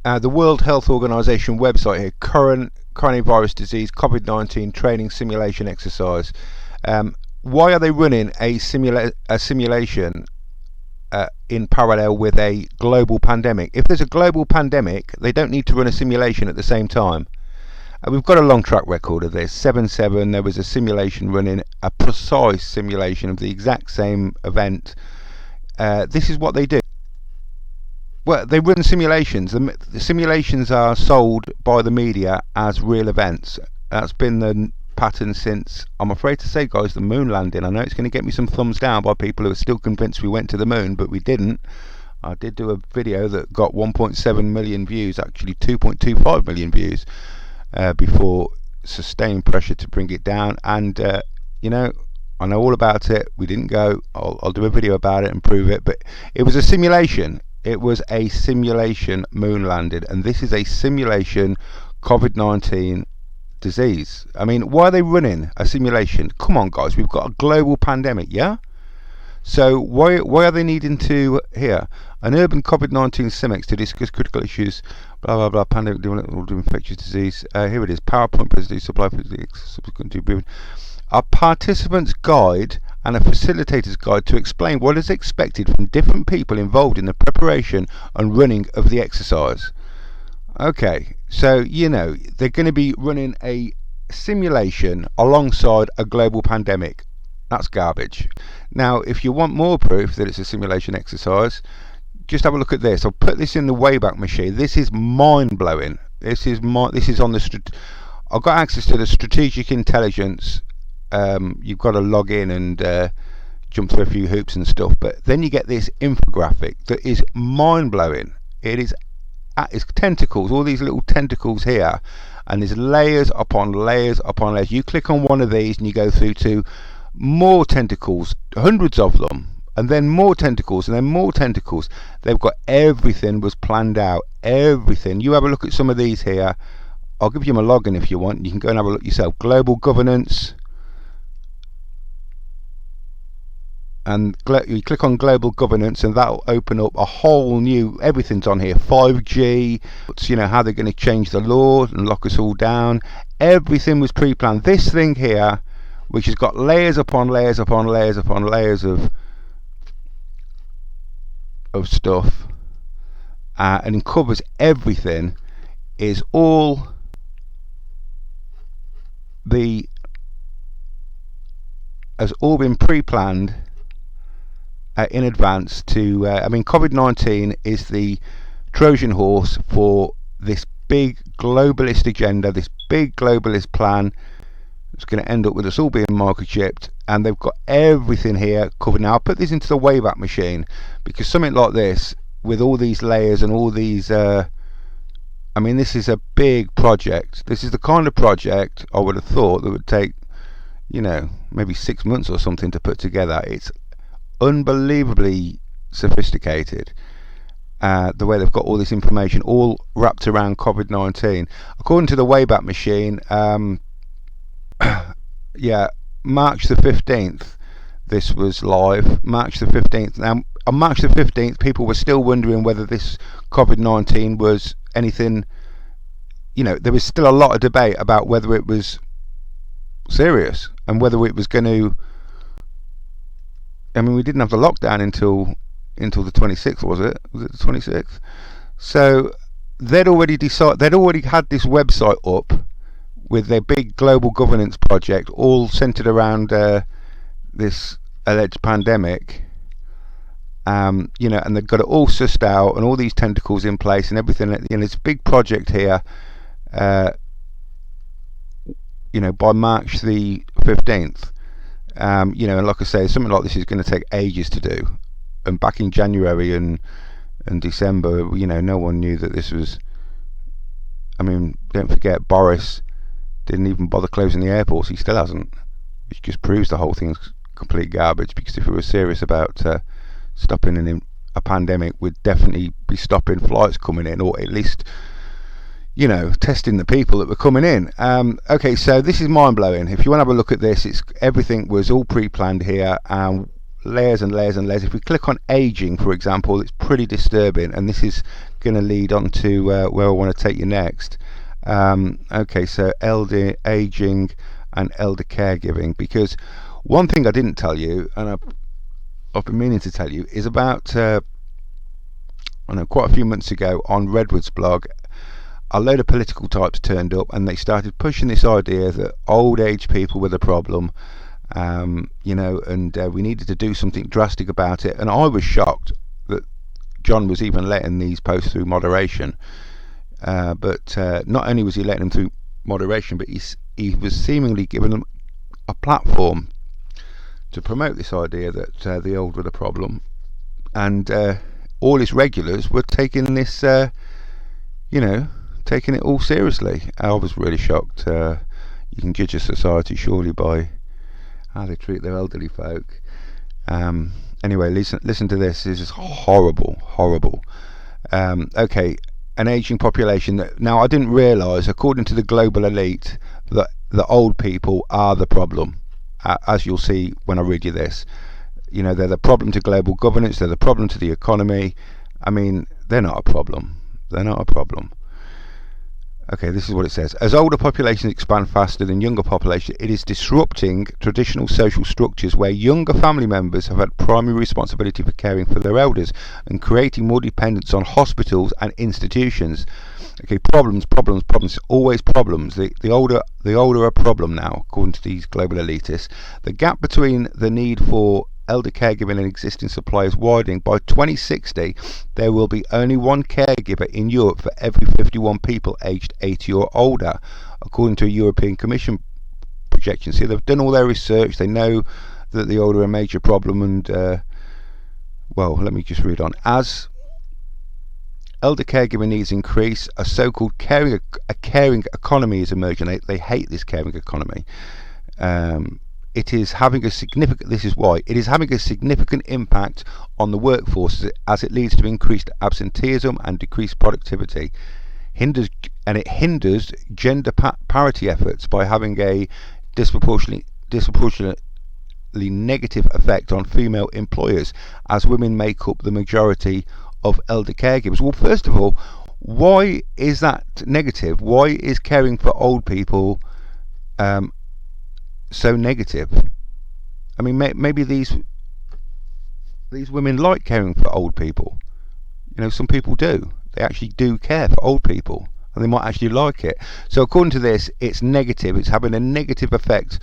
The World Health Organization website here, current coronavirus disease COVID-19 training simulation exercise. Why are they running a simulation in parallel with a global pandemic? If there's a global pandemic, they don't need to run a simulation at the same time. We've got a long track record of this. 7/7, there was a simulation running, a precise simulation of the exact same event. This is what they do. Well, they run simulations. The simulations are sold by the media as real events. That's been the pattern since, I'm afraid to say, guys, the moon landing. I know it's going to get me some thumbs down by people who are still convinced we went to the moon, but we didn't. I did do a video that got 1.7 million views, actually 2.25 million views, before sustained pressure to bring it down. And you know, I know all about it. We didn't go. I'll do a video about it and prove it. But it was a simulation. It was a simulation moon landed, and this is a simulation COVID-19 disease. I mean, why are they running a simulation? Come on, guys, we've got a global pandemic, yeah? So why are they needing to here an urban COVID-19 CIMEX to discuss critical issues, blah blah blah, pandemic, infectious disease. Here it is, PowerPoint presentation, supply for the subsequent debriefing. A participant's guide and a facilitator's guide to explain what is expected from different people involved in the preparation and running of the exercise. Okay, so you know they're going to be running a simulation alongside a global pandemic. That's garbage. Now, if you want more proof that it's a simulation exercise, just have a look at this. I'll put this in the Wayback Machine. This is mind-blowing. This is on the. I've got access to the strategic intelligence. You've got to log in and jump through a few hoops and stuff, but then you get this infographic that is mind-blowing. It is it's tentacles, all these little tentacles here, and there's layers upon layers upon layers. You click on one of these and you go through to more tentacles, hundreds of them, and then more tentacles, and then more tentacles. They've got everything was planned out, everything. You have a look at some of these here. I'll give you my login if you want. You can go and have a look yourself. Global governance, and you click on global governance, and that'll open up a whole new, everything's on here. 5G, you know, how they're going to change the law and lock us all down. Everything was pre-planned. This thing here, which has got layers upon layers upon layers upon layers of stuff, and covers everything, is all has all been pre-planned in advance to I mean, COVID-19 is the Trojan horse for this big globalist agenda, this big globalist plan. It's going to end up with us all being microchipped, and they've got everything here covered. Now I'll put this into the Wayback Machine, because something like this with all these layers and all these I mean, this is a big project. This is the kind of project I would have thought that would take, you know, maybe 6 months or something to put together. It's unbelievably sophisticated, the way they've got all this information all wrapped around COVID-19. According to the Wayback Machine, yeah, March the 15th this was live. March the 15th. Now on March the 15th people were still wondering whether this COVID-19 was anything, you know, there was still a lot of debate about whether it was serious and whether it was going to, I mean, we didn't have the lockdown until the 26th, was it the 26th? So they'd already decided, they'd already had this website up with their big global governance project, all centered around this alleged pandemic. You know, and they've got it all sussed out and all these tentacles in place and everything. And it's a big project here. You know, by March the 15th. You know, and like I say, something like this is going to take ages to do. And back in January and December, you know, no one knew that this was. I mean, don't forget, Boris didn't even bother closing the airports. He still hasn't, which just proves the whole thing's complete garbage. Because if we were serious about stopping a pandemic, we'd definitely be stopping flights coming in, or at least, you know, testing the people that were coming in. Okay, so this is mind-blowing. If you want to have a look at this, it's everything was all pre-planned here, layers and layers and layers. If we click on aging, for example, it's pretty disturbing, and this is going to lead on to where I want to take you next. Okay, so elder aging and elder caregiving, because one thing I didn't tell you, and I've been meaning to tell you, is about I know quite a few months ago on Redwood's blog, a load of political types turned up and they started pushing this idea that old age people were the problem, and we needed to do something drastic about it. And I was shocked that John was even letting these posts through moderation. But not only was he letting them through moderation, but he was seemingly giving them a platform to promote this idea that the old were the problem, and all his regulars were taking this, taking it all seriously. I was really shocked. You can judge a society surely by how they treat their elderly folk. Anyway, listen to this. This is horrible. Okay, an aging population. Now, I didn't realise, according to the global elite, that the old people are the problem. As you'll see when I read you this, they're the problem to global governance. They're the problem to the economy. I mean, they're not a problem. Okay, this is what it says. As older populations expand faster than younger populations, it is disrupting traditional social structures where younger family members have had primary responsibility for caring for their elders and creating more dependence on hospitals and institutions. Okay, problems, always problems. The older a problem now, according to these global elitists. The gap between the need for elder caregiving and existing supply is widening. By 2060, there will be only one caregiver in Europe for every 51 people aged 80 or older, according to a European Commission projection. See, they've done all their research. They know that the older are a major problem, and let me just read on. As elder caregiver needs increase, a so-called caring economy is emerging. They hate this caring economy. It is having a significant. This is why it is having a significant impact on the workforce, as it leads to increased absenteeism and decreased productivity. It hinders gender parity efforts by having a disproportionately negative effect on female employers, as women make up the majority of elder caregivers. Well, first of all, why is that negative? Why is caring for old people so negative? I mean, maybe these women like caring for old people. Some people do. They actually do care for old people, and they might actually like it. So according to this, it's negative. It's having a negative effect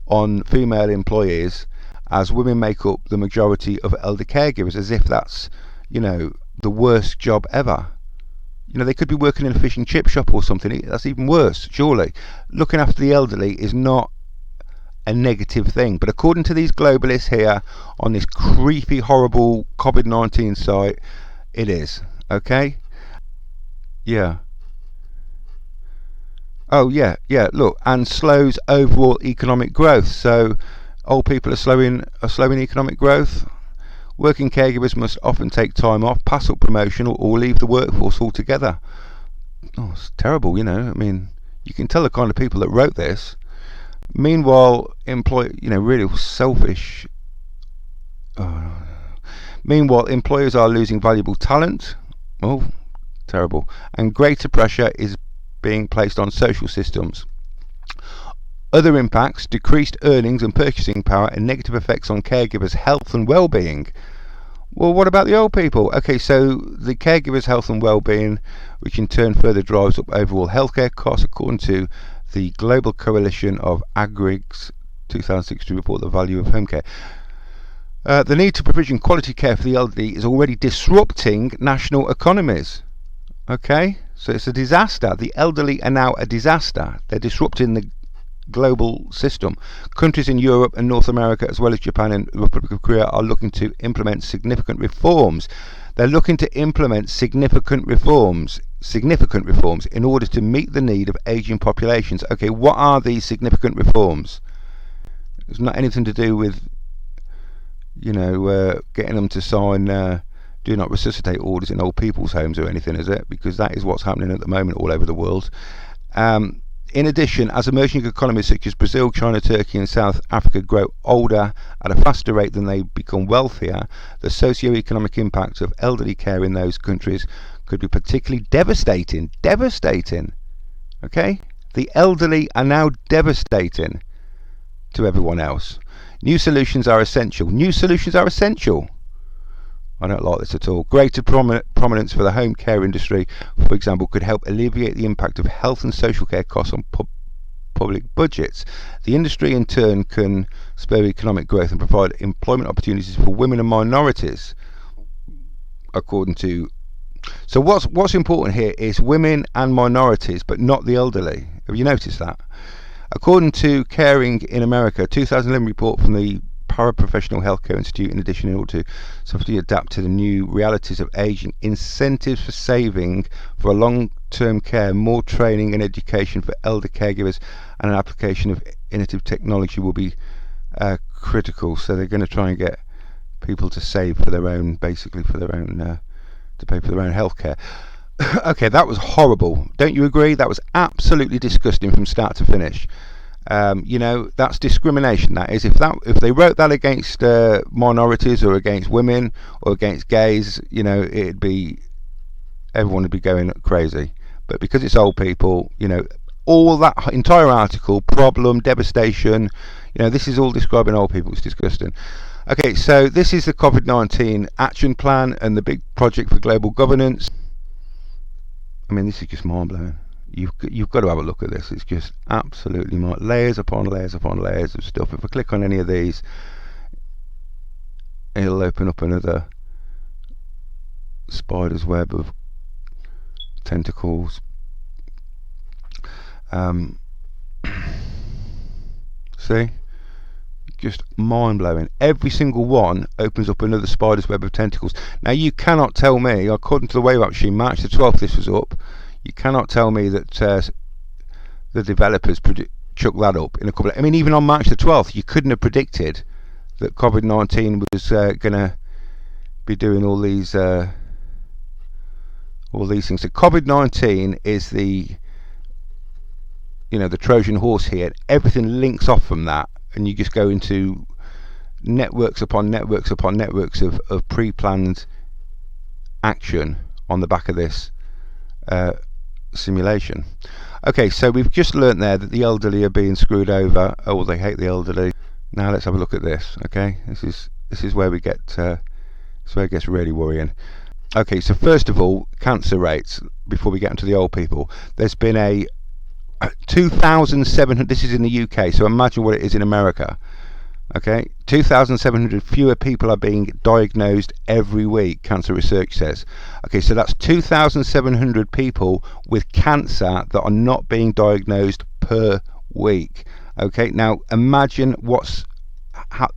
on female employees, as women make up the majority of elder caregivers, as if that's the worst job ever. They could be working in a fish and chip shop or something. That's even worse, surely. Looking after the elderly is not a negative thing, but according to these globalists here on this creepy, horrible COVID-19 site, it is. Okay? Yeah. Oh yeah, look, and slows overall economic growth. So old people are slowing economic growth. Working caregivers must often take time off, pass up promotion, or leave the workforce altogether. Oh, it's terrible, I mean, you can tell the kind of people that wrote this. Meanwhile, really selfish. Meanwhile, employers are losing valuable talent. Oh, terrible. And greater pressure is being placed on social systems. Other impacts: decreased earnings and purchasing power, and negative effects on caregivers' health and well-being. Well, what about the old people? Okay, so the caregivers' health and well-being, which in turn further drives up overall healthcare costs, according to the Global Coalition of Agrigs 2016 report, the value of home care. The need to provision quality care for the elderly is already disrupting national economies. Okay, so it's a disaster. The elderly are now a disaster. They're disrupting the global system. Countries in Europe and North America, as well as Japan and the Republic of Korea, are looking to implement significant reforms. They're looking to implement significant reforms in order to meet the need of aging populations. Okay, what are these significant reforms? It's not anything to do with getting them to sign do not resuscitate orders in old people's homes or anything, is it? Because that is what's happening at the moment all over the world. In addition, as emerging economies such as Brazil, China, Turkey and South Africa grow older at a faster rate than they become wealthier, the socio-economic impact of elderly care in those countries could be particularly devastating. Devastating. Okay? The elderly are now devastating to everyone else. New solutions are essential. New solutions are essential. I don't like this at all. Greater prominence for the home care industry, for example, could help alleviate the impact of health and social care costs on public budgets. The industry in turn can spur economic growth and provide employment opportunities for women and minorities, according to... So what's important here is women and minorities, but not the elderly. Have you noticed that? According to Caring in America, a 2011 report from the Paraprofessional Healthcare Institute, in addition, in order to swiftly adapt to the new realities of aging, incentives for saving for long-term care, more training and education for elder caregivers, and an application of innovative technology will be critical. So they're going to try and get people to save for their own, basically for their own, to pay for their own healthcare. Okay, that was horrible. Don't you agree? That was absolutely disgusting from start to finish. You know, that's discrimination. That is, if they wrote that against minorities or against women or against gays, you know, everyone would be going crazy. But because it's old people, you know, all that entire article, problem, devastation, you know, this is all describing old people. It's disgusting. Okay, so this is the COVID-19 action plan and the big project for global governance. I mean, this is just mind-blowing. You've got to have a look at this. It's just absolutely layers upon layers upon layers of stuff. If I click on any of these, it'll open up another spider's web of tentacles. See? Just mind-blowing. Every single one opens up another spider's web of tentacles. Now, you cannot tell me, according to the Wayback Machine, March the 12th this was up, you cannot tell me that the developers chucked that up in a couple of... I mean, even on March the 12th, you couldn't have predicted that COVID-19 was going to be doing all these things. So COVID-19 is the Trojan horse here. Everything links off from that, and you just go into networks upon networks upon networks of pre-planned action on the back of this simulation. Okay, so we've just learnt there that the elderly are being screwed over. Oh, well, they hate the elderly. Now let's have a look at this. Okay, this is where we get this is where it gets really worrying. Okay, so first of all, cancer rates. Before we get into the old people, there's been a 2,700. This is in the UK, so imagine what it is in America. Okay, 2,700 fewer people are being diagnosed every week, cancer research says. Okay, so that's 2,700 people with cancer that are not being diagnosed per week. Okay, now imagine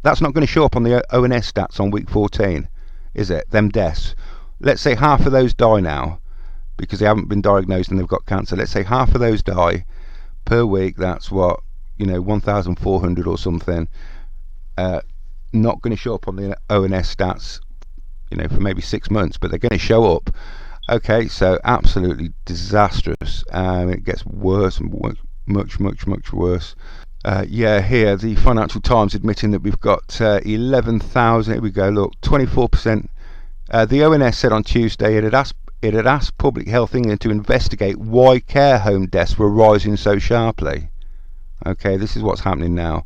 that's not going to show up on the ONS stats on week 14, is it? Them deaths. Let's say half of those die now because they haven't been diagnosed and they've got cancer. Let's say half of those die per week. That's what, 1,400 or something. Not going to show up on the ONS stats, for maybe 6 months, but they're going to show up. Okay, so absolutely disastrous. It gets worse and much worse. Here the Financial Times admitting that we've got 11,000. Here we go. Look, 24%. The ONS said on Tuesday it had asked Public Health England to investigate why care home deaths were rising so sharply. Okay, this is what's happening now.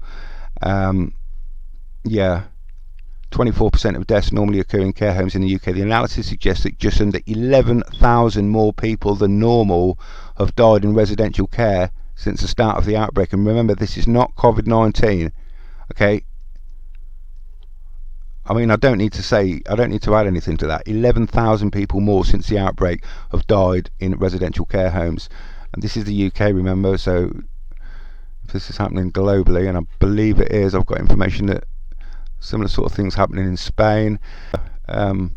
24% of deaths normally occur in care homes in the UK. The analysis suggests that just under 11,000 more people than normal have died in residential care since the start of the outbreak. And remember, this is not COVID-19. Okay. I mean, I don't need to add anything to that. 11,000 people more since the outbreak have died in residential care homes. And this is the UK, remember, so if this is happening globally, and I believe it is, I've got information that similar sort of things happening in Spain. The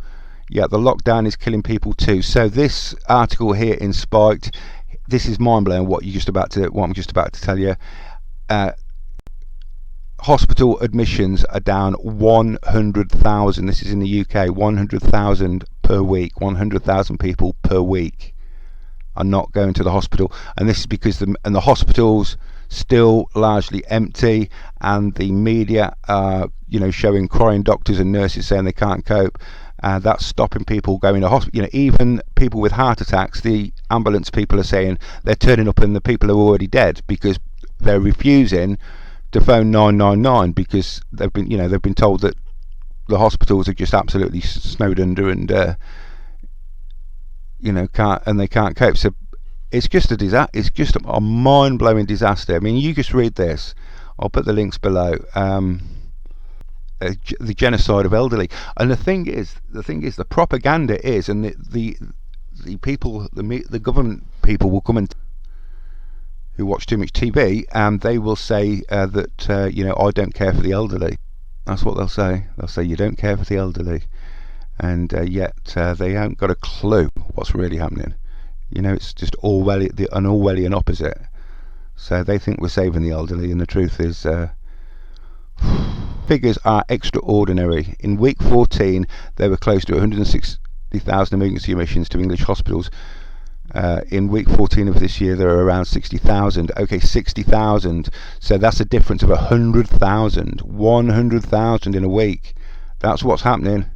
lockdown is killing people too. So this article here in Spiked, this is mind-blowing what I'm just about to tell you. Hospital admissions are down 100,000. This is in the UK. 100,000 per week. 100,000 people per week. are not going to the hospital, and this is because the hospitals still largely empty, and the media are showing crying doctors and nurses saying they can't cope. That's stopping people going to hospital. Even people with heart attacks, the ambulance people are saying they're turning up and the people are already dead because they're refusing to phone 999 because they've been told that the hospitals are just absolutely snowed under and they can't cope. So it's just a disaster. It's just a mind-blowing disaster. I mean, you just read this. I'll put the links below. The genocide of elderly, and the thing is, the propaganda is, and the people, the government people will come and who watch too much TV, and they will say that I don't care for the elderly. That's what they'll say. They'll say you don't care for the elderly, and yet they haven't got a clue what's really happening. It's just an Orwellian opposite. So they think we're saving the elderly, and the truth is, figures are extraordinary. In week 14, there were close to 160,000 emergency admissions to English hospitals. In week 14 of this year, there are around 60,000. Okay, 60,000. So that's a difference of 100,000. 100,000 in a week. That's what's happening.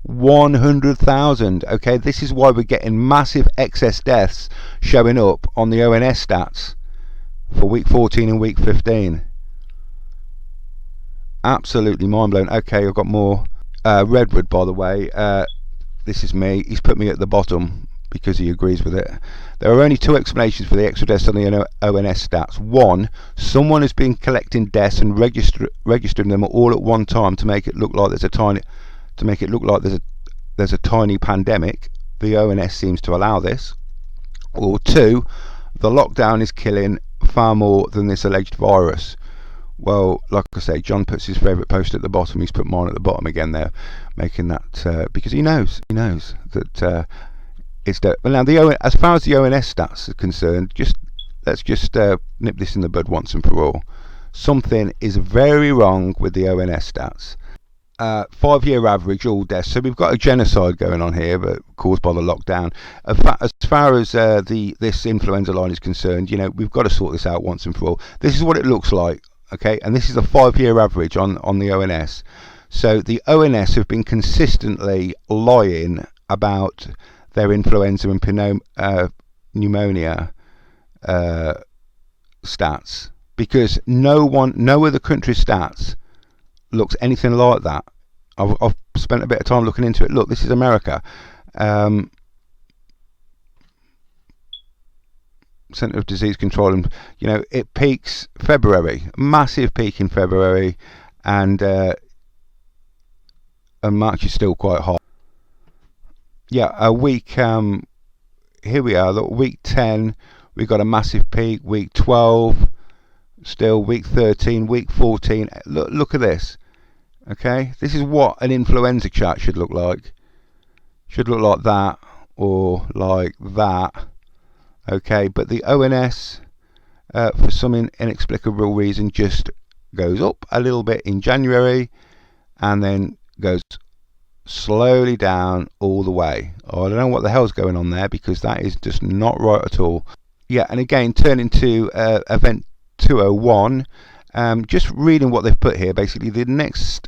100,000. Okay, this is why we're getting massive excess deaths showing up on the ONS stats for week 14 and week 15. Absolutely mind-blowing. Okay, I've got more. Redwood, by the way, this is me. He's put me at the bottom because he agrees with it. There are only two explanations for the extra deaths on the ONS stats. One, someone has been collecting deaths and registering them all at one time to make it look like there's a tiny pandemic. The ONS seems to allow this. Or two, the lockdown is killing far more than this alleged virus. Well, like I say, John puts his favourite post at the bottom. He's put mine at the bottom again there, making that because he knows that it's the. Well, now as far as the ONS stats are concerned, let's just nip this in the bud once and for all. Something is very wrong with the ONS stats. 5-year average all deaths. So we've got a genocide going on here, but caused by the lockdown. As far as this influenza line is concerned, we've got to sort this out once and for all. This is what it looks like. Okay, and this is a 5-year average on the ONS. So the ONS have been consistently lying about their influenza and pneumonia stats, because no other country's stats looks anything like that. I've spent a bit of time looking into it. Look, this is America. Centre of Disease Control, and it peaks February, massive peak in February, and March is still quite hot. Yeah, a week. Here we are. Look, week 10, we got a massive peak. Week 12, still. Week 13, week 14. Look at this. Okay, this is what an influenza chart should look like. Should look like that or like that. Okay, but the ONS, for some inexplicable reason, just goes up a little bit in January and then goes slowly down all the way. I don't know what the hell's going on there, because that is just not right at all. Yeah, and again, turning to event 201, just reading what they've put here, basically the next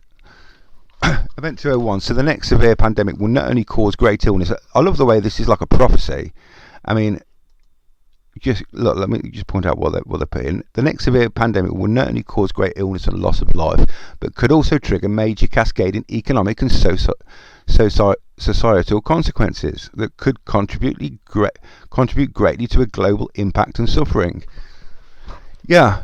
event 201, so the next severe pandemic will not only cause great illness. I love the way this is like a prophecy. I mean, just look, let me just point out what they put in. The next severe pandemic will not only cause great illness and loss of life, but could also trigger major cascading economic and societal consequences that could contribute greatly to a global impact and suffering. Yeah.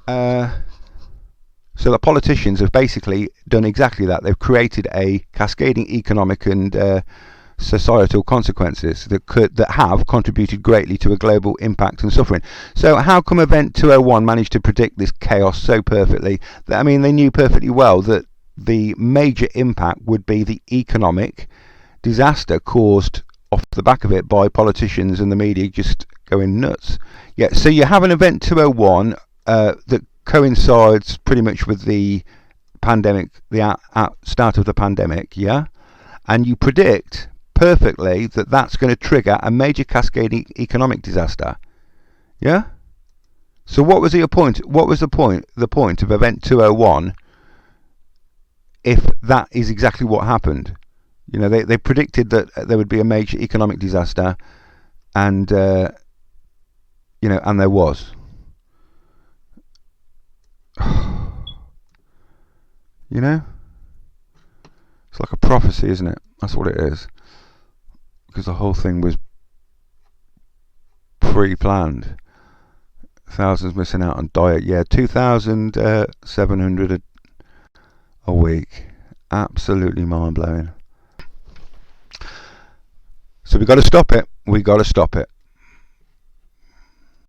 So the politicians have basically done exactly that. They've created a cascading economic and societal consequences that have contributed greatly to a global impact and suffering. So how come Event 201 managed to predict this chaos so perfectly? I mean, they knew perfectly well that the major impact would be the economic disaster caused off the back of it by politicians and the media just going nuts. Yeah, so you have an Event 201 that coincides pretty much with the pandemic, the start of the pandemic, yeah? And you predict perfectly that that's going to trigger a major cascading economic disaster. Yeah? So what was the point? What was the point? The point of Event 201, if that is exactly what happened? You know, they predicted that there would be a major economic disaster, and you know, and there was. You know, it's like a prophecy, isn't it? That's what it is. Because the whole thing was pre-planned. Thousands missing out on diet. Yeah, 2,700 a week. Absolutely mind-blowing. So we got to stop it. We got to stop it.